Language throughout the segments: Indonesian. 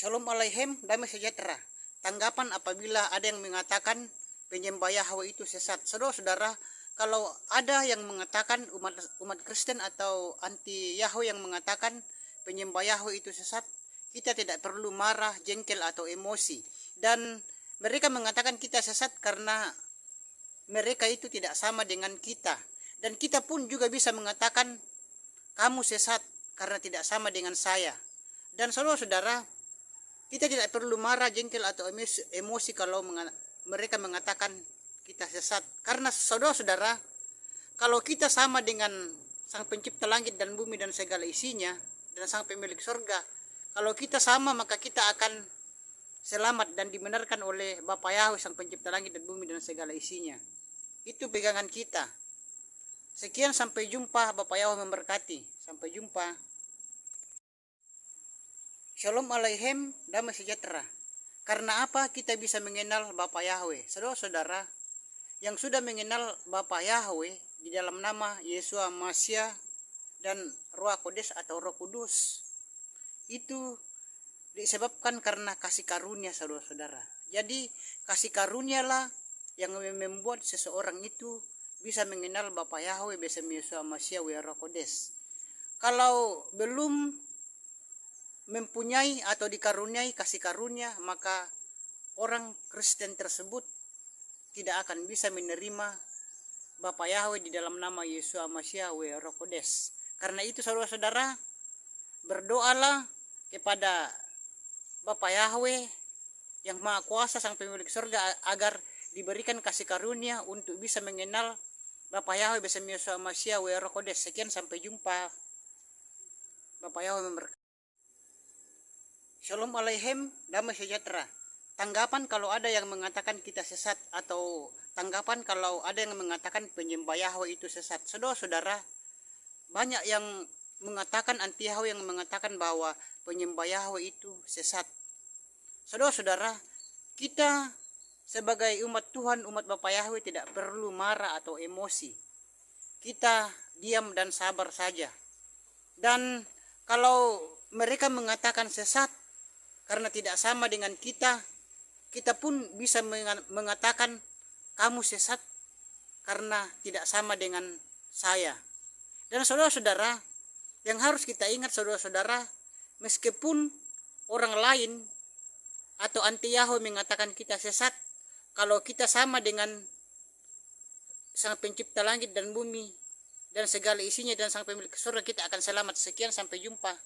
Shalom Aleichem, damai sejahtera. Tanggapan apabila ada yang mengatakan penyembah Yahweh itu sesat. Saudara-saudara, kalau ada yang mengatakan umat Kristen atau anti Yahweh yang mengatakan penyembah Yahweh itu sesat, kita tidak perlu marah, jengkel atau emosi. Dan mereka mengatakan kita sesat karena mereka itu tidak sama dengan kita. Dan kita pun juga bisa mengatakan kamu sesat karena tidak sama dengan saya. Dan saudara-saudara, kita tidak perlu marah, jengkel atau emosi kalau mereka mengatakan kita sesat. Karena saudara-saudara, kalau kita sama dengan Sang Pencipta langit dan bumi dan segala isinya, dan Sang Pemilik surga, kalau kita sama maka kita akan selamat dan dibenarkan oleh Bapa Yahweh Sang Pencipta langit dan bumi dan segala isinya. Itu pegangan kita. Sekian, sampai jumpa. Bapa Yahweh memberkati. Sampai jumpa. Shalom Aleichem, damai sejahtera. Karena apa kita bisa mengenal Bapa Yahweh? Saudara-saudara, yang sudah mengenal Bapa Yahweh di dalam nama Yeshua Masya dan Roh Kodes atau Roh Kudus, itu disebabkan karena kasih karunia, saudara-saudara. Jadi kasih karunialah yang membuat seseorang itu bisa mengenal Bapa Yahweh bersama Yeshua Masya wa Roh Kodes. Kalau belum mempunyai atau dikaruniai kasih karunia, maka orang Kristen tersebut tidak akan bisa menerima Bapa Yahweh di dalam nama Yeshua Masya wa Roh Kodes. Karena itu saudara-saudara, berdoalah kepada Bapa Yahweh yang Maha Kuasa Sang Pemilik surga agar diberikan kasih karunia untuk bisa mengenal Bapa Yahweh bersama Yeshua Masya wa Roh Kodes. Sekian, sampai jumpa. Bapa Yahweh memberkati. Shalom Aleichem, damai sejahtera. Tanggapan kalau ada yang mengatakan kita sesat, atau tanggapan kalau ada yang mengatakan penyembah Yahweh itu sesat. Saudara-saudara, banyak yang mengatakan anti Yahweh, yang mengatakan bahwa penyembah Yahweh itu sesat. Saudara-saudara, kita sebagai umat Tuhan, umat Bapa Yahweh tidak perlu marah atau emosi. Kita diam dan sabar saja. Dan kalau mereka mengatakan sesat karena tidak sama dengan kita, kita pun bisa mengatakan kamu sesat karena tidak sama dengan saya. Dan saudara-saudara, yang harus kita ingat saudara-saudara, meskipun orang lain atau anti Yahweh mengatakan kita sesat, kalau kita sama dengan Sang Pencipta langit dan bumi dan segala isinya dan Sang Pemilik surga, kita akan selamat. Sekian, sampai jumpa.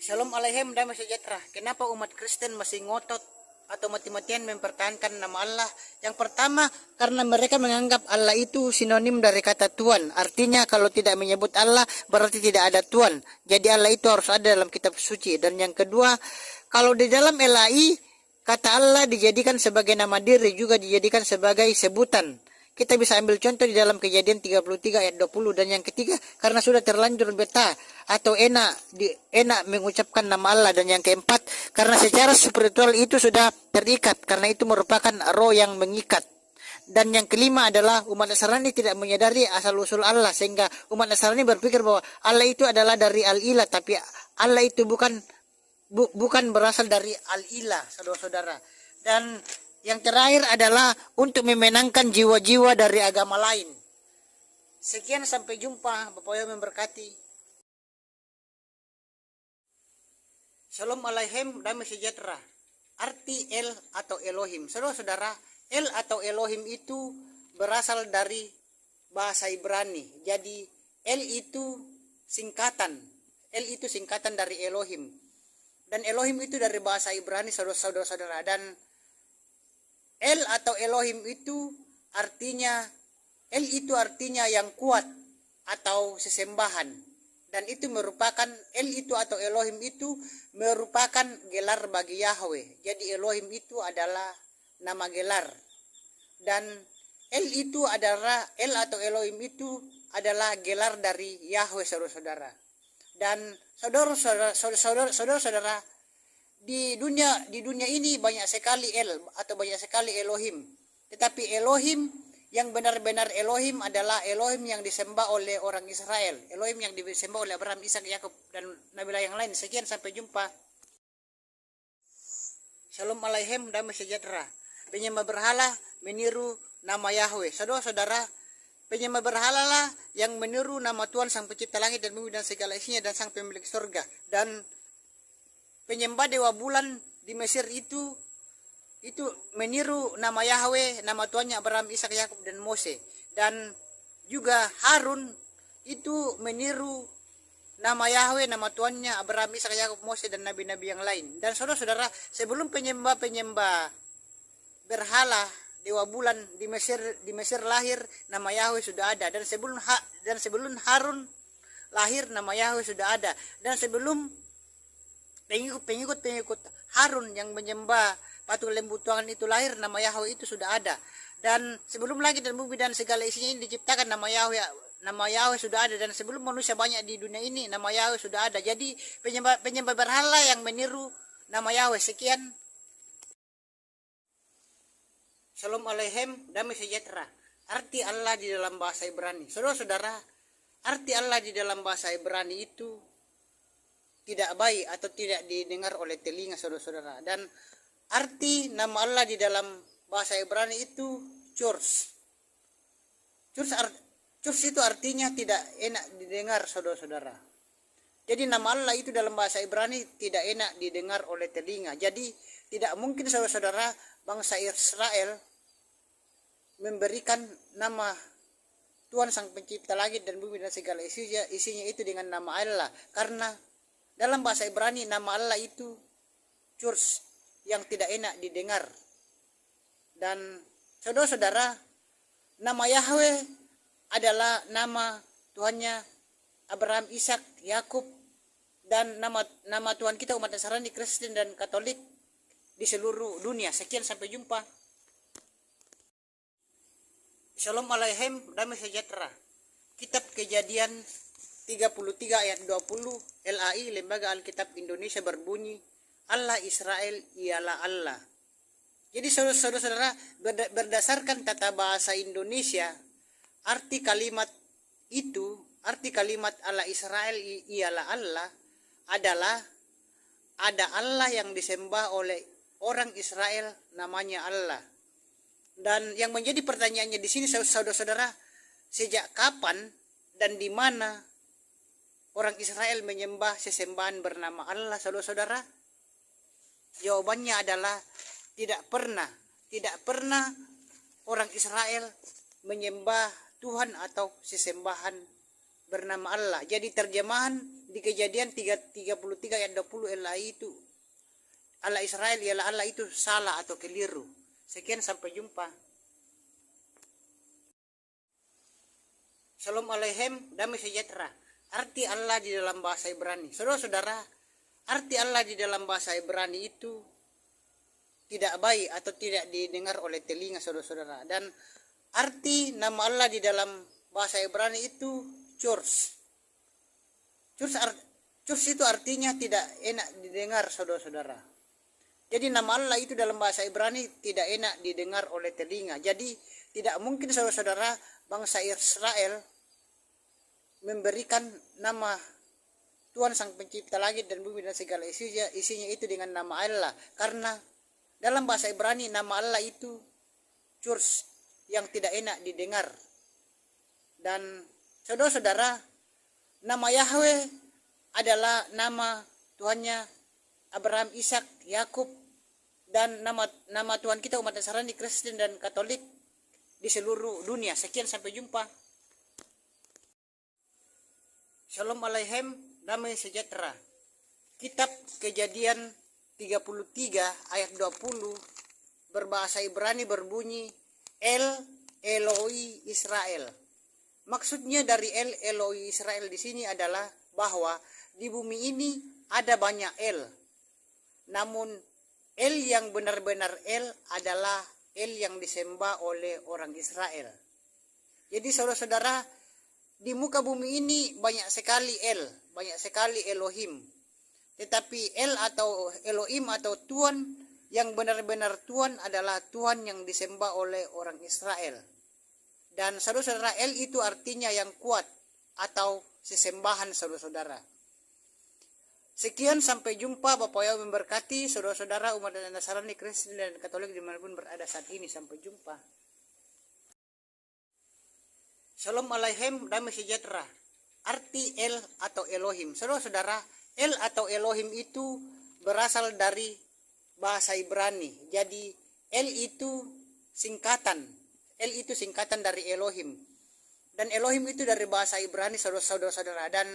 Shalom Aleichem, damai sejahtera. Kenapa umat Kristen masih ngotot atau mati-matian mempertahankan nama Allah? Yang pertama, karena mereka menganggap Allah itu sinonim dari kata Tuhan. Artinya kalau tidak menyebut Allah berarti tidak ada Tuhan. Jadi Allah itu harus ada dalam kitab suci. Dan yang kedua, kalau di dalam LAI kata Allah dijadikan sebagai nama diri, juga dijadikan sebagai sebutan. Kita bisa ambil contoh di dalam Kejadian 33 ayat 20. Dan yang ketiga, karena sudah terlanjur betah atau enak mengucapkan nama Allah. Dan yang keempat, karena secara spiritual itu sudah terikat, karena itu merupakan roh yang mengikat. Dan yang kelima adalah umat Nasrani tidak menyadari asal-usul Allah, sehingga umat Nasrani berpikir bahwa Allah itu adalah dari Al-Ilah, tapi Allah itu bukan berasal dari Al-Ilah, saudara-saudara. Dan yang terakhir adalah untuk memenangkan jiwa-jiwa dari agama lain. Sekian, sampai jumpa. Bapak Yahweh memberkati. Shalom Aleichem, damai sejahtera. Arti El atau Elohim. Saudara-saudara, El atau Elohim itu berasal dari bahasa Ibrani. Jadi El itu singkatan. El itu singkatan dari Elohim. Dan Elohim itu dari bahasa Ibrani, saudara-saudara. Dan El atau Elohim itu artinya, El itu artinya yang kuat atau sesembahan. Dan itu merupakan, El itu atau Elohim itu merupakan gelar bagi Yahweh. Jadi Elohim itu adalah nama gelar. Dan El atau Elohim itu adalah gelar dari Yahweh, saudara-saudara. Dan saudara-saudara, di dunia ini banyak sekali El atau banyak sekali Elohim. Tetapi Elohim yang benar-benar Elohim adalah Elohim yang disembah oleh orang Israel, Elohim yang disembah oleh Abraham, Ishak, Yakub, dan nabi yang lain. Sekian, sampai jumpa. Shalom Aleichem, damai sejahtera. Penyembah berhala meniru nama Yahweh. Saudara-saudara, penyembah berhala lah yang meniru nama Tuhan Sang Pencipta langit dan bumi dan segala isinya, dan Sang Pemilik surga. Dan penyembah dewa bulan di Mesir itu meniru nama Yahweh, nama Tuhannya Abraham, Ishak, Yakub, dan Mose. Dan juga Harun itu meniru nama Yahweh, nama Tuhannya Abraham, Ishak, Yakub, Mose, dan nabi-nabi yang lain. Dan saudara-saudara, sebelum penyembah berhala dewa bulan di Mesir lahir, nama Yahweh sudah ada. Dan sebelum Harun lahir, nama Yahweh sudah ada. Dan sebelum pengikut Harun yang menyembah patung lembu Tuhan itu lahir, nama Yahweh itu sudah ada. Dan sebelum langit dan bumi dan segala isinya ini diciptakan, nama Yahweh sudah ada. Dan sebelum manusia banyak di dunia ini, nama Yahweh sudah ada. Jadi penyembah berhala yang meniru nama Yahweh. Sekian. Shalom Aleichem, damai sejahtera. Arti Allah di dalam bahasa Ibrani. Saudara-saudara, arti Allah di dalam bahasa Ibrani itu tidak baik atau tidak didengar oleh telinga, saudara-saudara. Dan arti nama Allah di dalam bahasa Ibrani itu Churs. Churs itu artinya tidak enak didengar, saudara-saudara. Jadi nama Allah itu dalam bahasa Ibrani tidak enak didengar oleh telinga. Jadi tidak mungkin, saudara-saudara, bangsa Israel memberikan nama Tuhan Sang Pencipta langit dan bumi dan segala isinya itu dengan nama Allah. Karena dalam bahasa Ibrani nama Allah itu Churs, yang tidak enak didengar. Dan saudara-saudara, nama Yahweh adalah nama Tuhannya Abraham, Ishak, Yakub, dan nama Tuhan kita umat Nasrani, Kristen, dan Katolik di seluruh dunia. Sekian, sampai jumpa. Shalom Aleichem, damai sejahtera. Kitab Kejadian 33 ayat 20 LAI, Lembaga Alkitab Indonesia, berbunyi, Allah Israel ialah Allah. Jadi saudara-saudara, berdasarkan tata bahasa Indonesia, arti kalimat Allah Israel ialah Allah adalah ada Allah yang disembah oleh orang Israel, namanya Allah. Dan yang menjadi pertanyaannya di sini, saudara-saudara, sejak kapan dan di mana orang Israel menyembah sesembahan bernama Allah, saudara-saudara? Jawabannya adalah tidak pernah orang Israel menyembah Tuhan atau sesembahan bernama Allah. Jadi terjemahan di Kejadian 33 ayat 20 LAI itu, Allah Israel ialah Allah, itu salah atau keliru. Sekian, sampai jumpa. Shalom Aleichem, damai sejahtera. Arti Allah di dalam bahasa Ibrani. Saudara-saudara, arti Allah di dalam bahasa Ibrani itu tidak baik atau tidak didengar oleh telinga, saudara-saudara. Dan arti nama Allah di dalam bahasa Ibrani itu Churs. Churs itu artinya tidak enak didengar, saudara-saudara. Jadi nama Allah itu dalam bahasa Ibrani tidak enak didengar oleh telinga. Jadi tidak mungkin, saudara-saudara, bangsa Israel memberikan nama Tuhan Sang Pencipta langit dan bumi dan segala isinya itu dengan nama Allah. Karena dalam bahasa Ibrani nama Allah itu Churs, yang tidak enak didengar. Dan saudara-saudara, nama Yahweh adalah nama Tuhannya Abraham, Ishak, Yakub, dan nama Tuhan kita umat Nasrani, Kristen, dan Katolik di seluruh dunia. Sekian, sampai jumpa. Shalom Aleichem, damai sejahtera. Kitab Kejadian 33 ayat 20 berbahasa Ibrani berbunyi El Eloi Israel. Maksudnya dari El Eloi Israel di sini adalah bahwa di bumi ini ada banyak El. Namun El yang benar-benar El adalah El yang disembah oleh orang Israel. Jadi saudara-saudara, di muka bumi ini banyak sekali El, banyak sekali Elohim. Tetapi El atau Elohim atau Tuhan yang benar-benar Tuhan adalah Tuhan yang disembah oleh orang Israel. Dan saudara-saudara, El itu artinya yang kuat atau sesembahan saudara-saudara. Sekian, sampai jumpa. Bapak Yahweh memberkati saudara-saudara umat Nasrani, Kristen, dan Katolik dimanapun berada saat ini. Sampai jumpa. Shalom Aleichem, damai sejahtera. Arti El atau Elohim. Saudara-saudara, El atau Elohim itu berasal dari bahasa Ibrani. Jadi El itu singkatan. El itu singkatan dari Elohim. Dan Elohim itu dari bahasa Ibrani, saudara-saudara. Dan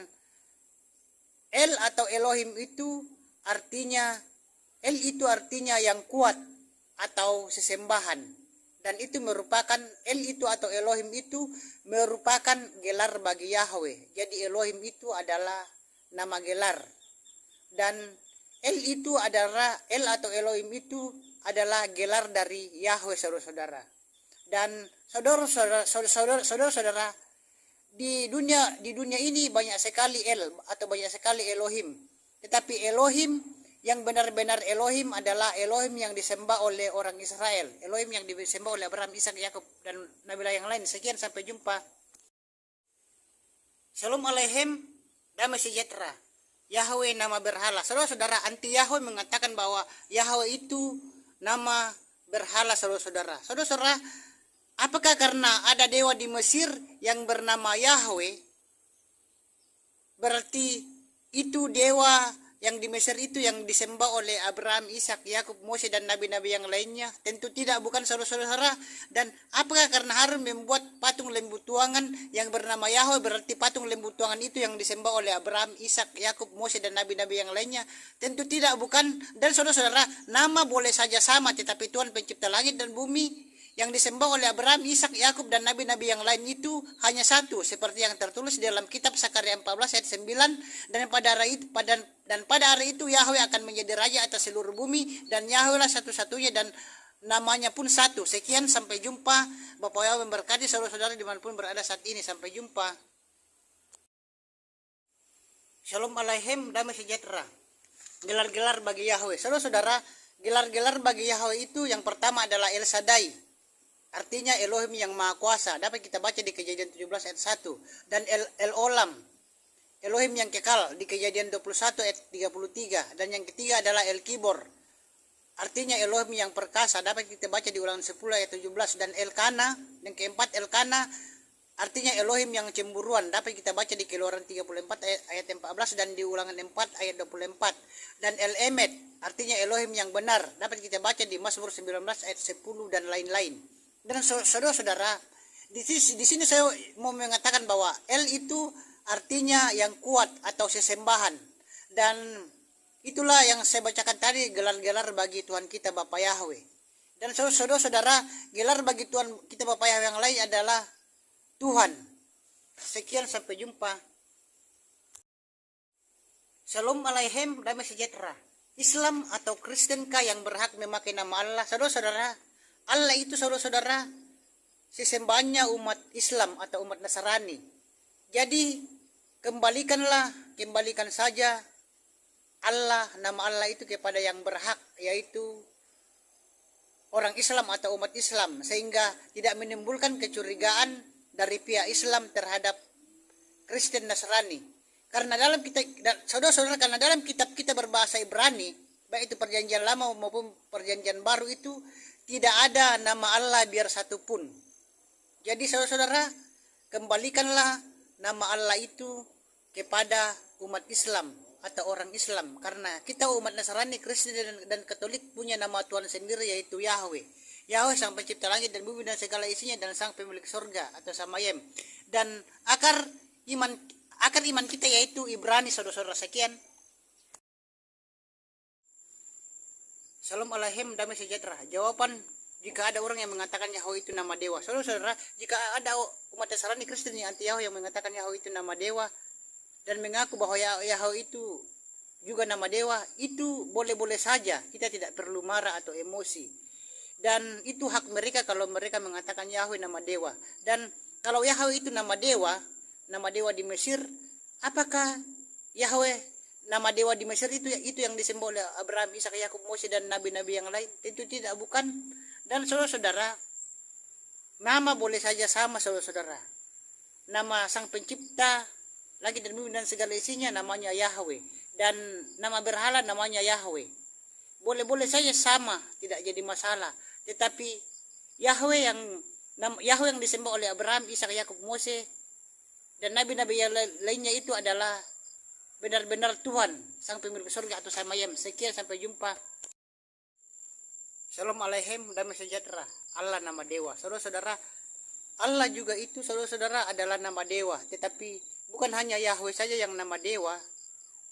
El atau Elohim itu artinya, El itu artinya yang kuat atau sesembahan. Dan itu merupakan, El itu atau Elohim itu merupakan gelar bagi Yahweh. Jadi Elohim itu adalah nama gelar. Dan El itu adalah, El atau Elohim itu adalah gelar dari Yahweh, saudara-saudara. Dan saudara-saudara, di dunia ini banyak sekali El atau banyak sekali Elohim. Tetapi Elohim yang benar-benar Elohim adalah Elohim yang disembah oleh orang Israel. Elohim yang disembah oleh Abraham, Ishak, Yakub, dan nabi yang lain. Sekian, sampai jumpa. Shalom Aleichem, damai sejahtera. Yahweh nama berhala. Saudara-saudara, anti Yahweh mengatakan bahwa Yahweh itu nama berhala, saudara-saudara. Saudara-saudara, apakah karena ada dewa di Mesir yang bernama Yahweh, berarti itu dewa yang di Mesir itu yang disembah oleh Abraham, Ishak, Yakub, Mose, dan nabi-nabi yang lainnya? Tentu tidak, bukan, saudara-saudara. Dan apakah karena harus membuat patung lembu tuangan yang bernama Yahweh, berarti patung lembu tuangan itu yang disembah oleh Abraham, Ishak, Yakub, Mose, dan nabi-nabi yang lainnya? Tentu tidak, bukan. Dan saudara-saudara, nama boleh saja sama, tetapi Tuhan pencipta langit dan bumi yang disembah oleh Abraham, Ishak, Yakub, dan nabi-nabi yang lain itu hanya satu, seperti yang tertulis di dalam kitab Sakaria 14 ayat 9. Dan pada hari itu Yahweh akan menjadi raja atas seluruh bumi, dan Yahweh lah satu-satunya, dan namanya pun satu. Sekian, sampai jumpa. Bapak Yahweh memberkati saudara-saudara dimanapun berada saat ini. Sampai jumpa. Shalom Aleichem, damai sejahtera. Gelar-gelar bagi Yahweh. Saudara-saudara, gelar-gelar bagi Yahweh itu yang pertama adalah El Shaddai. Artinya Elohim yang Maha Kuasa. Dapat kita baca di Kejadian 17 ayat 1. Dan El Olam, Elohim yang kekal, di Kejadian 21 ayat 33. Dan yang ketiga adalah El Kibor, artinya Elohim yang perkasa. Dapat kita baca di Ulangan 10 ayat 17. Dan El Kana, yang keempat El Kana, artinya Elohim yang cemburuan. Dapat kita baca di Keluaran 34 ayat 14 dan di Ulangan 4 ayat 24. Dan El Emet, artinya Elohim yang benar. Dapat kita baca di Mazmur 19 ayat 10 dan lain-lain. Dan saudara-saudara, di sini saya mau mengatakan bahwa El itu artinya yang kuat atau sesembahan. Dan itulah yang saya bacakan tadi, gelar-gelar bagi Tuhan kita Bapa Yahweh. Dan saudara-saudara, gelar bagi Tuhan kita Bapa Yahweh yang lain adalah Tuhan. Sekian, sampai jumpa. Shalom Aleichem, damai sejahtera. Islam atau Kristenkah yang berhak memakai nama Allah? Saudara-saudara, Allah itu, saudara-saudara, sesembahannya umat Islam atau umat Nasrani. Jadi kembalikan saja Allah, nama Allah itu kepada yang berhak, yaitu orang Islam atau umat Islam, sehingga tidak menimbulkan kecurigaan dari pihak Islam terhadap Kristen Nasrani. Karena dalam saudara-saudara, karena dalam kitab kita berbahasa Ibrani, baik itu perjanjian lama maupun perjanjian baru, itu tidak ada nama Allah biar satupun. Jadi saudara-saudara, kembalikanlah nama Allah itu kepada umat Islam atau orang Islam. Karena kita umat Nasrani, Kristen, dan Katolik punya nama Tuhan sendiri, yaitu Yahweh. Yahweh sang pencipta langit dan bumi dan segala isinya, dan sang pemilik surga atau Samayem. Dan akar iman kita yaitu Ibrani, saudara-saudara. Sekian. Shalom Aleichem, damai sejahtera. Jawaban jika ada orang yang mengatakan Yahweh itu nama dewa. Saudara-saudara, jika ada umat Nasrani, Kristen yang anti Yahweh yang mengatakan Yahweh itu nama dewa dan mengaku bahwa Yahweh itu juga nama dewa, itu boleh-boleh saja. Kita tidak perlu marah atau emosi. Dan itu hak mereka kalau mereka mengatakan Yahweh nama dewa. Dan kalau Yahweh itu nama dewa di Mesir, apakah Yahweh nama dewa di Mesir itu yang disembah oleh Abraham, Ishak, Yakub, Mose, dan nabi-nabi yang lain? Tentu tidak, bukan. Dan saudara-saudara, Nama boleh saja sama saudara-saudara. Nama sang pencipta langit dan bumi dan segala isinya namanya Yahweh, dan nama berhala namanya Yahweh. Boleh-boleh saja sama, tidak jadi masalah. Tetapi Yahweh yang disembah oleh Abraham, Ishak, Yakub, Mose dan nabi-nabi yang lainnya itu adalah benar-benar Tuhan, sang pemilik surga atau Samayam. Sekian, sampai jumpa. Shalom Aleichem, damai sejahtera. Allah nama dewa. Saudara-saudara, Allah juga itu saudara-saudara adalah nama dewa. Tetapi bukan hanya Yahweh saja yang nama dewa,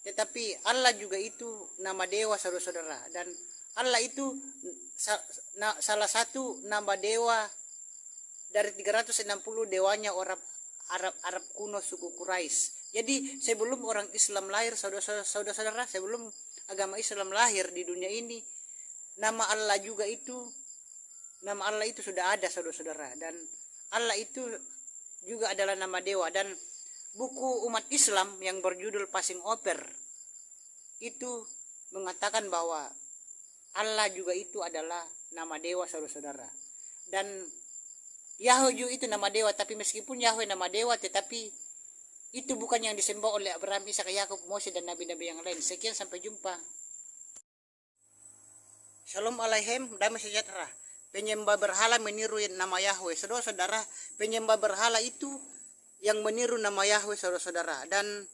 tetapi Allah juga itu nama dewa saudara-saudara. Dan Allah itu salah satu nama dewa dari 360 dewanya orang Arab kuno suku Quraisy. Jadi sebelum orang Islam lahir, saudara-saudara, sebelum agama Islam lahir di dunia ini, nama Allah itu sudah ada saudara-saudara. Dan Allah itu juga adalah nama dewa. Dan buku umat Islam yang berjudul Passing Over itu mengatakan bahwa Allah juga itu adalah nama dewa saudara-saudara. Dan Yahweh juga itu nama dewa, tapi meskipun Yahweh nama dewa, tetapi itu bukan yang disembah oleh Abraham, Ishak, Yakub, Mose dan nabi-nabi yang lain. Sekian, sampai jumpa. Shalom Aleichem, damai sejahtera. Penyembah berhala meniru nama Yahweh. Saudara-saudara, penyembah berhala itu yang meniru nama Yahweh saudara-saudara. Dan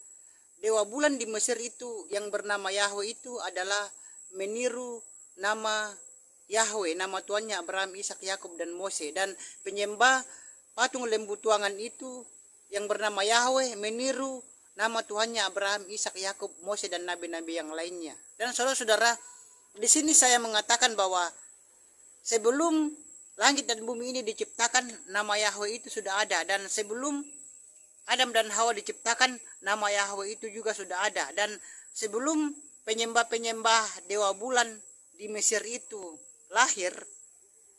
dewa bulan di Mesir itu yang bernama Yahweh itu adalah meniru nama Yahweh, nama tuannya Abraham, Ishak, Yakub dan Mose. Dan penyembah patung lembu tuangan itu yang bernama Yahweh meniru nama tuannya Abraham, Ishak, Yakub, Mose dan nabi-nabi yang lainnya. Dan saudara-saudara, di sini saya mengatakan bahwa sebelum langit dan bumi ini diciptakan, nama Yahweh itu sudah ada. Dan sebelum Adam dan Hawa diciptakan, nama Yahweh itu juga sudah ada. Dan sebelum penyembah-penyembah dewa bulan di Mesir itu lahir,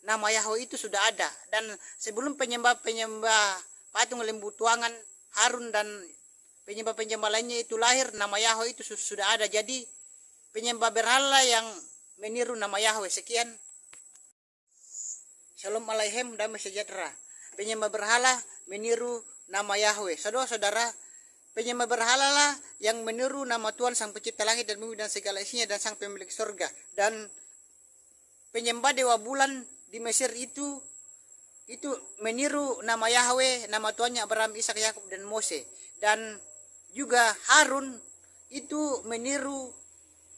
nama Yahweh itu sudah ada. Dan sebelum penyembah-penyembah patung lembu tuangan, Harun dan penyembah-penyembah lainnya itu lahir, nama Yahweh itu sudah ada. Jadi penyembah berhala yang meniru nama Yahweh. Sekian. Shalom Aleichem, damai sejahtera. Penyembah berhala meniru nama Yahweh. Saudara-saudara, penyembah berhala lah yang meniru nama Tuhan sang pencipta langit dan bumi dan segala isinya dan sang pemilik surga. Dan penyembah dewa bulan di Mesir itu meniru nama Yahweh, nama tuannya Abraham, Ishak, Yakub dan Mose. Dan juga Harun itu meniru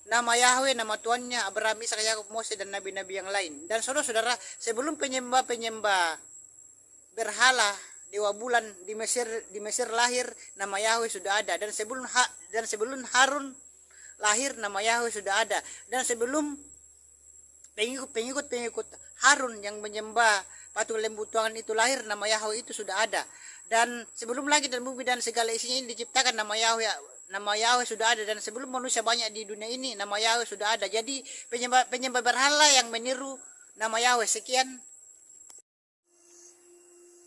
nama Yahweh, nama tuannya Abraham, Ishak, Yakub, Mose dan nabi-nabi yang lain. Dan saudara-saudara, sebelum penyembah berhala dewa bulan di Mesir lahir, nama Yahweh sudah ada. Dan sebelum Harun lahir, nama Yahweh sudah ada. Dan sebelum pengikut Harun yang menyembah patung lembu tuangan itu lahir, nama Yahweh itu sudah ada. Dan sebelum langit dan bumi dan segala isinya ini diciptakan, nama Yahweh sudah ada. Dan sebelum manusia banyak di dunia ini, nama Yahweh sudah ada. Jadi penyembah berhala yang meniru nama Yahweh. Sekian.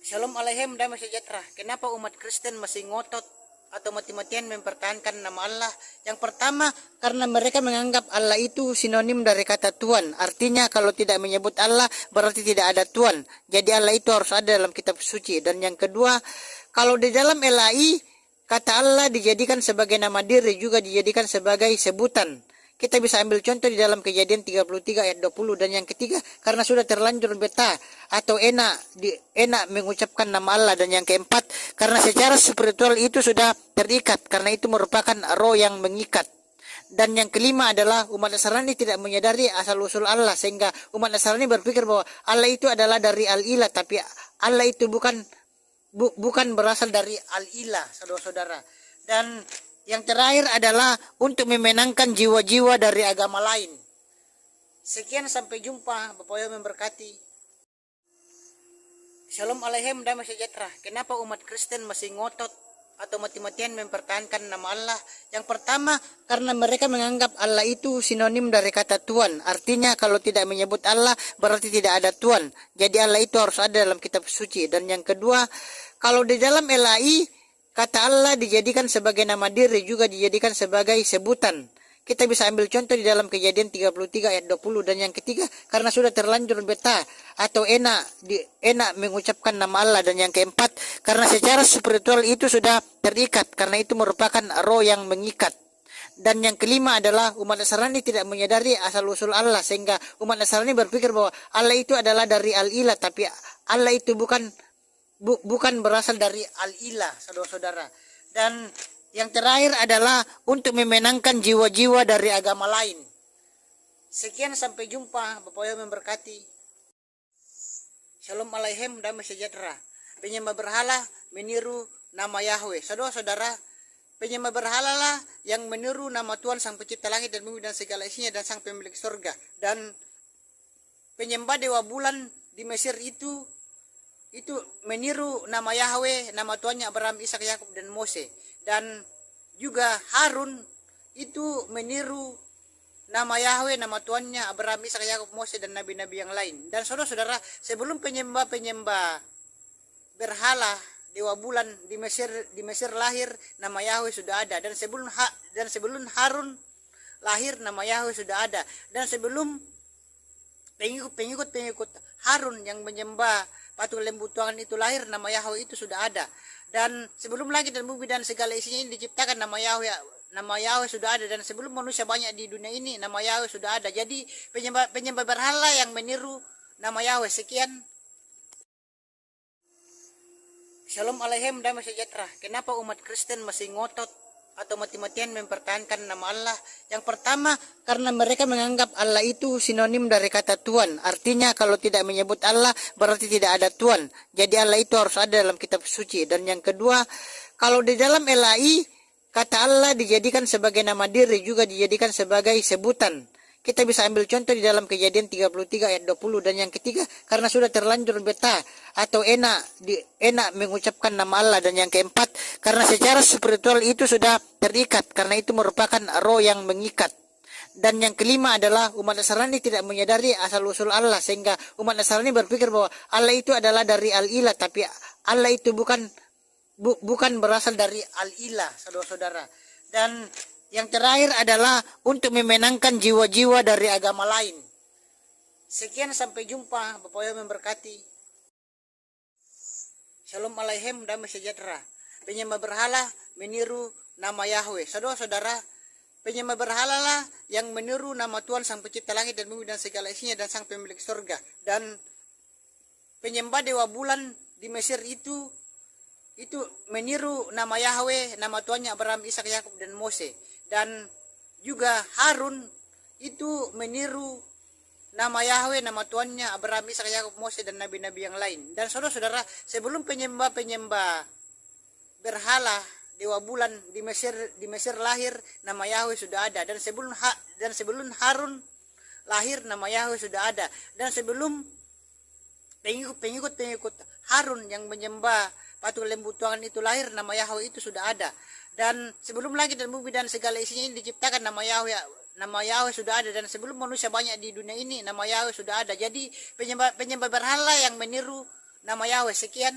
Shalom Aleichem, damai sejahtera. Kenapa umat Kristen masih ngotot atau mati-matian mempertahankan nama Allah? Yang pertama, karena mereka menganggap Allah itu sinonim dari kata Tuhan. Artinya kalau tidak menyebut Allah berarti tidak ada Tuhan. Jadi Allah itu harus ada dalam kitab suci. Dan yang kedua, kalau di dalam LAI kata Allah dijadikan sebagai nama diri, juga dijadikan sebagai sebutan. Kita bisa ambil contoh di dalam Kejadian 33 ayat 20. Dan yang ketiga, karena sudah terlanjur betah atau enak mengucapkan nama Allah. Dan yang keempat, karena secara spiritual itu sudah terikat, karena itu merupakan roh yang mengikat. Dan yang kelima adalah umat Nasrani tidak menyadari asal-usul Allah, sehingga umat Nasrani berpikir bahwa Allah itu adalah dari Al-Ilah, tapi Allah itu bukan berasal dari Al-Ilah, saudara-saudara. Dan yang terakhir adalah untuk memenangkan jiwa-jiwa dari agama lain. Sekian, sampai jumpa. Bapak Yesus memberkati. Shalom Aleichem, damai sejahtera. Kenapa umat Kristen masih ngotot atau mati-matian mempertahankan nama Allah? Yang pertama, karena mereka menganggap Allah itu sinonim dari kata Tuhan. Artinya kalau tidak menyebut Allah berarti tidak ada Tuhan. Jadi Allah itu harus ada dalam kitab suci. Dan yang kedua, kalau di dalam LAI kata Allah dijadikan sebagai nama diri, juga dijadikan sebagai sebutan. Kita bisa ambil contoh di dalam Kejadian 33 ayat 20. Dan yang ketiga, karena sudah terlanjur betah atau enak mengucapkan nama Allah. Dan yang keempat, karena secara spiritual itu sudah terikat, karena itu merupakan roh yang mengikat. Dan yang kelima adalah umat Nasrani tidak menyadari asal-usul Allah, sehingga umat Nasrani berpikir bahwa Allah itu adalah dari Al-Ilah, tapi Allah itu bukan berasal dari Al-Ilah, saudara-saudara. Dan yang terakhir adalah untuk memenangkan jiwa-jiwa dari agama lain. Sekian, sampai jumpa. Bapak Ibu memberkati. Shalom Aleichem, damai sejahtera. Penyembah berhala meniru nama Yahweh. Saudara-saudara, penyembah berhala lah yang meniru nama Tuhan Sang Pencipta langit dan bumi dan segala isinya dan Sang Pemilik surga. Dan penyembah dewa bulan di Mesir itu meniru nama Yahweh, nama Tuhannya Abraham, Ishak, Yakub dan Mose. Dan juga Harun itu meniru nama Yahweh, nama Tuhannya Abraham, Ishak, Yakub, Mose dan nabi-nabi yang lain. Dan saudara-saudara, sebelum penyembah berhala dewa bulan di Mesir lahir, nama Yahweh sudah ada. Dan sebelum Harun lahir, nama Yahweh sudah ada. Dan sebelum pengikut Harun yang menyembah patung lembu Tuhan itu lahir, nama Yahweh itu sudah ada. Dan sebelum langit dan bumi dan segala isinya ini diciptakan, nama Yahweh sudah ada. Dan sebelum manusia banyak di dunia ini, nama Yahweh sudah ada. Jadi penyembah berhala yang meniru nama Yahweh. Sekian. Shalom Aleichem, damai sejahtera. Kenapa umat Kristen masih ngotot atau mati-matian mempertahankan nama Allah? Yang pertama, karena mereka menganggap Allah itu sinonim dari kata Tuhan. Artinya kalau tidak menyebut Allah berarti tidak ada Tuhan. Jadi Allah itu harus ada dalam kitab suci. Dan yang kedua, kalau di dalam LAI kata Allah dijadikan sebagai nama diri, juga dijadikan sebagai sebutan. Kita bisa ambil contoh di dalam Kejadian 33 ayat 20. Dan yang ketiga, karena sudah terlanjur betah atau enak mengucapkan nama Allah. Dan yang keempat, karena secara spiritual itu sudah terikat, karena itu merupakan roh yang mengikat. Dan yang kelima adalah umat Nasrani tidak menyadari asal-usul Allah, sehingga umat Nasrani berpikir bahwa Allah itu adalah dari Al-Ilah, tapi Allah itu bukan berasal dari Al-Ilah, saudara-saudara. Dan yang terakhir adalah untuk memenangkan jiwa-jiwa dari agama lain. Sekian, sampai jumpa. Bapak Ibu memberkati. Shalom Aleichem, damai sejahtera. Penyembah berhala meniru nama Yahweh. Saudara-saudara, penyembah berhala lah yang meniru nama Tuhan Sang Pencipta langit dan bumi dan segala isinya dan Sang Pemilik surga. Dan penyembah dewa bulan di Mesir itu meniru nama Yahweh, nama Tuhannya Abraham, Ishak, Yakub dan Mose. Dan juga Harun itu meniru nama Yahweh, nama Tuhannya Abraham, Ishak, Yakub, Mose dan nabi-nabi yang lain. Dan saudara-saudara, sebelum penyembah berhala dewa bulan di Mesir lahir, nama Yahweh sudah ada. Dan sebelum Harun lahir, nama Yahweh sudah ada. Dan sebelum pengikut Harun yang menyembah patung lembu Tuhan itu lahir, nama Yahweh itu sudah ada. Dan sebelum langit dan bumi dan segala isinya ini diciptakan, nama Yahweh sudah ada. Dan sebelum manusia banyak di dunia ini, nama Yahweh sudah ada. Jadi penyembah berhala yang meniru nama Yahweh. Sekian.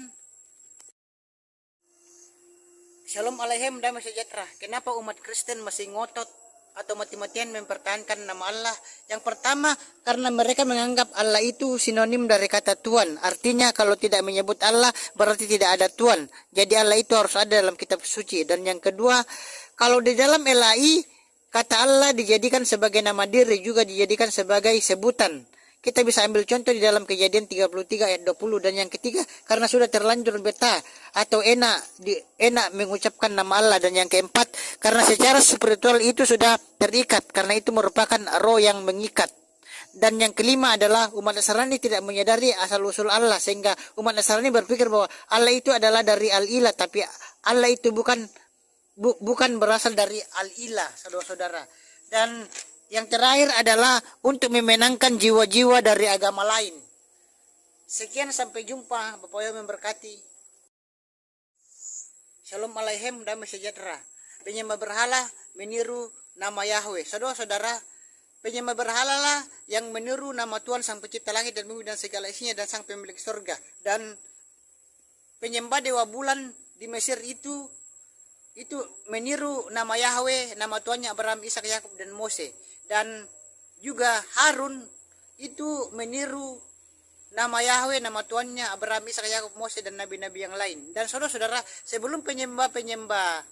Shalom Aleichem, damai sejahtera. Kenapa umat Kristen masih ngotot atau mati-matian mempertahankan nama Allah? Yang pertama, karena mereka menganggap Allah itu sinonim dari kata Tuhan. Artinya kalau tidak menyebut Allah berarti tidak ada Tuhan. Jadi Allah itu harus ada dalam kitab suci. Dan yang kedua, kalau di dalam LAI kata Allah dijadikan sebagai nama diri, juga dijadikan sebagai sebutan. Kita bisa ambil contoh di dalam Kejadian 33 ayat 20. Dan yang ketiga, karena sudah terlanjur betah atau enak mengucapkan nama Allah. Dan yang keempat, karena secara spiritual itu sudah terikat, karena itu merupakan roh yang mengikat. Dan yang kelima adalah umat Nasrani tidak menyadari asal-usul Allah, sehingga umat Nasrani berpikir bahwa Allah itu adalah dari Al-Ilah, tapi Allah itu bukan berasal dari Al-Ilah, saudara-saudara. Dan yang terakhir adalah untuk memenangkan jiwa-jiwa dari agama lain. Sekian, sampai jumpa. Bapak Ibu memberkati. Shalom Aleichem, damai sejahtera. Penyembah berhala meniru nama Yahweh. Saudara-saudara, penyembah berhala lah yang meniru nama Tuhan Sang Pencipta langit dan bumi dan segala isinya dan Sang Pemilik surga. Dan penyembah dewa bulan di Mesir itu itu meniru nama Yahweh, nama Tuhannya Abraham, Ishak, Yakub dan Mose. Dan juga Harun itu meniru nama Yahweh, nama Tuhannya Abraham, Ishak, Yakub, Mose dan nabi-nabi yang lain. Dan saudara-saudara, sebelum penyembah-penyembah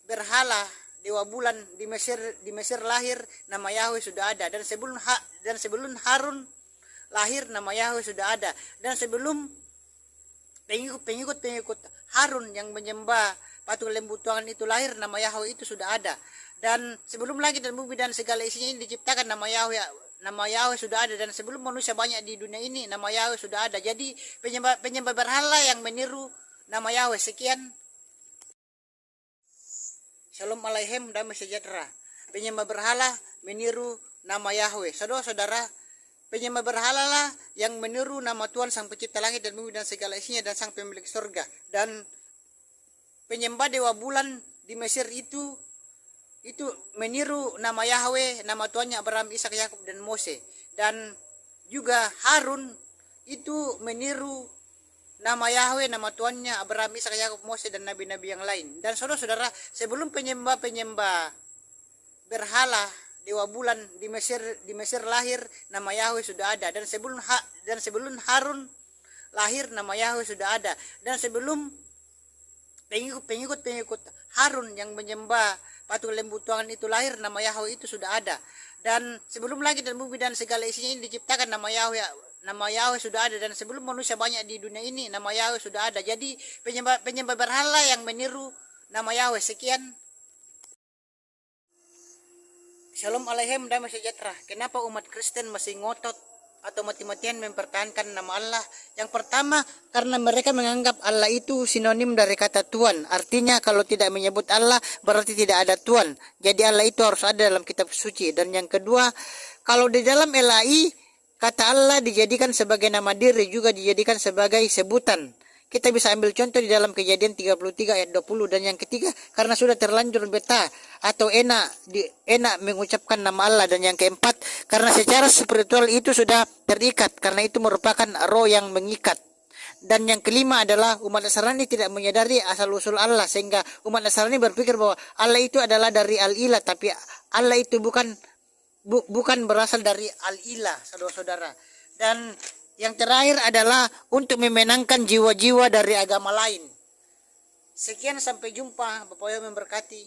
berhala dewa bulan di Mesir lahir, nama Yahweh sudah ada. Dan sebelum Harun lahir, nama Yahweh sudah ada. Dan sebelum pengikut Harun yang menyembah patung lembu Tuhan itu lahir, nama Yahweh itu sudah ada. Dan sebelum langit dan bumi dan segala isinya ini diciptakan, nama Yahweh sudah ada. Dan sebelum manusia banyak di dunia ini, nama Yahweh sudah ada. Jadi penyembah berhala yang meniru nama Yahweh. Sekian. Shalom Aleichem, damai sejahtera. Penyembah berhala meniru nama Yahweh. Saudara-saudara, penyembah berhala lah yang meniru nama Tuhan Sang Pencipta langit dan bumi dan segala isinya dan Sang Pemilik surga. Dan penyembah dewa bulan di Mesir itu meniru nama Yahweh, nama Tuhannya Abraham, Ishak, Yakub dan Mose. Dan juga Harun itu meniru nama Yahweh, nama Tuhannya Abraham, Ishak, Yakub, Mose dan nabi-nabi yang lain. Dan saudara-saudara, sebelum penyembah berhala dewa bulan di Mesir lahir, nama Yahweh sudah ada. Dan sebelum Harun lahir, nama Yahweh sudah ada. Dan sebelum pengikut Harun yang menyembah patung lembu Tuhan itu lahir, nama Yahweh itu sudah ada. Dan sebelum langit dan bumi dan segala isinya ini diciptakan, nama Yahweh sudah ada. Dan sebelum manusia banyak di dunia ini, nama Yahweh sudah ada. Jadi penyembah berhala yang meniru nama Yahweh. Sekian. Shalom Aleichem, damai sejahtera. Kenapa umat Kristen masih ngotot atau mati-matian mempertahankan nama Allah? Yang pertama, karena mereka menganggap Allah itu sinonim dari kata Tuhan. Artinya kalau tidak menyebut Allah berarti tidak ada Tuhan. Jadi Allah itu harus ada dalam kitab suci. Dan yang kedua, kalau di dalam LAI kata Allah dijadikan sebagai nama diri, juga dijadikan sebagai sebutan. Kita bisa ambil contoh di dalam Kejadian 33 ayat 20. Dan yang ketiga, karena sudah terlanjur betah atau enak mengucapkan nama Allah. Dan yang keempat, karena secara spiritual itu sudah terikat, karena itu merupakan roh yang mengikat. Dan yang kelima adalah umat Nasrani tidak menyadari asal-usul Allah, sehingga umat Nasrani berpikir bahwa Allah itu adalah dari Al-Ilah, tapi Allah itu bukan berasal dari Al-Ilah, saudara-saudara. Dan yang terakhir adalah untuk memenangkan jiwa-jiwa dari agama lain. Sekian, sampai jumpa. Bapak yang memberkati.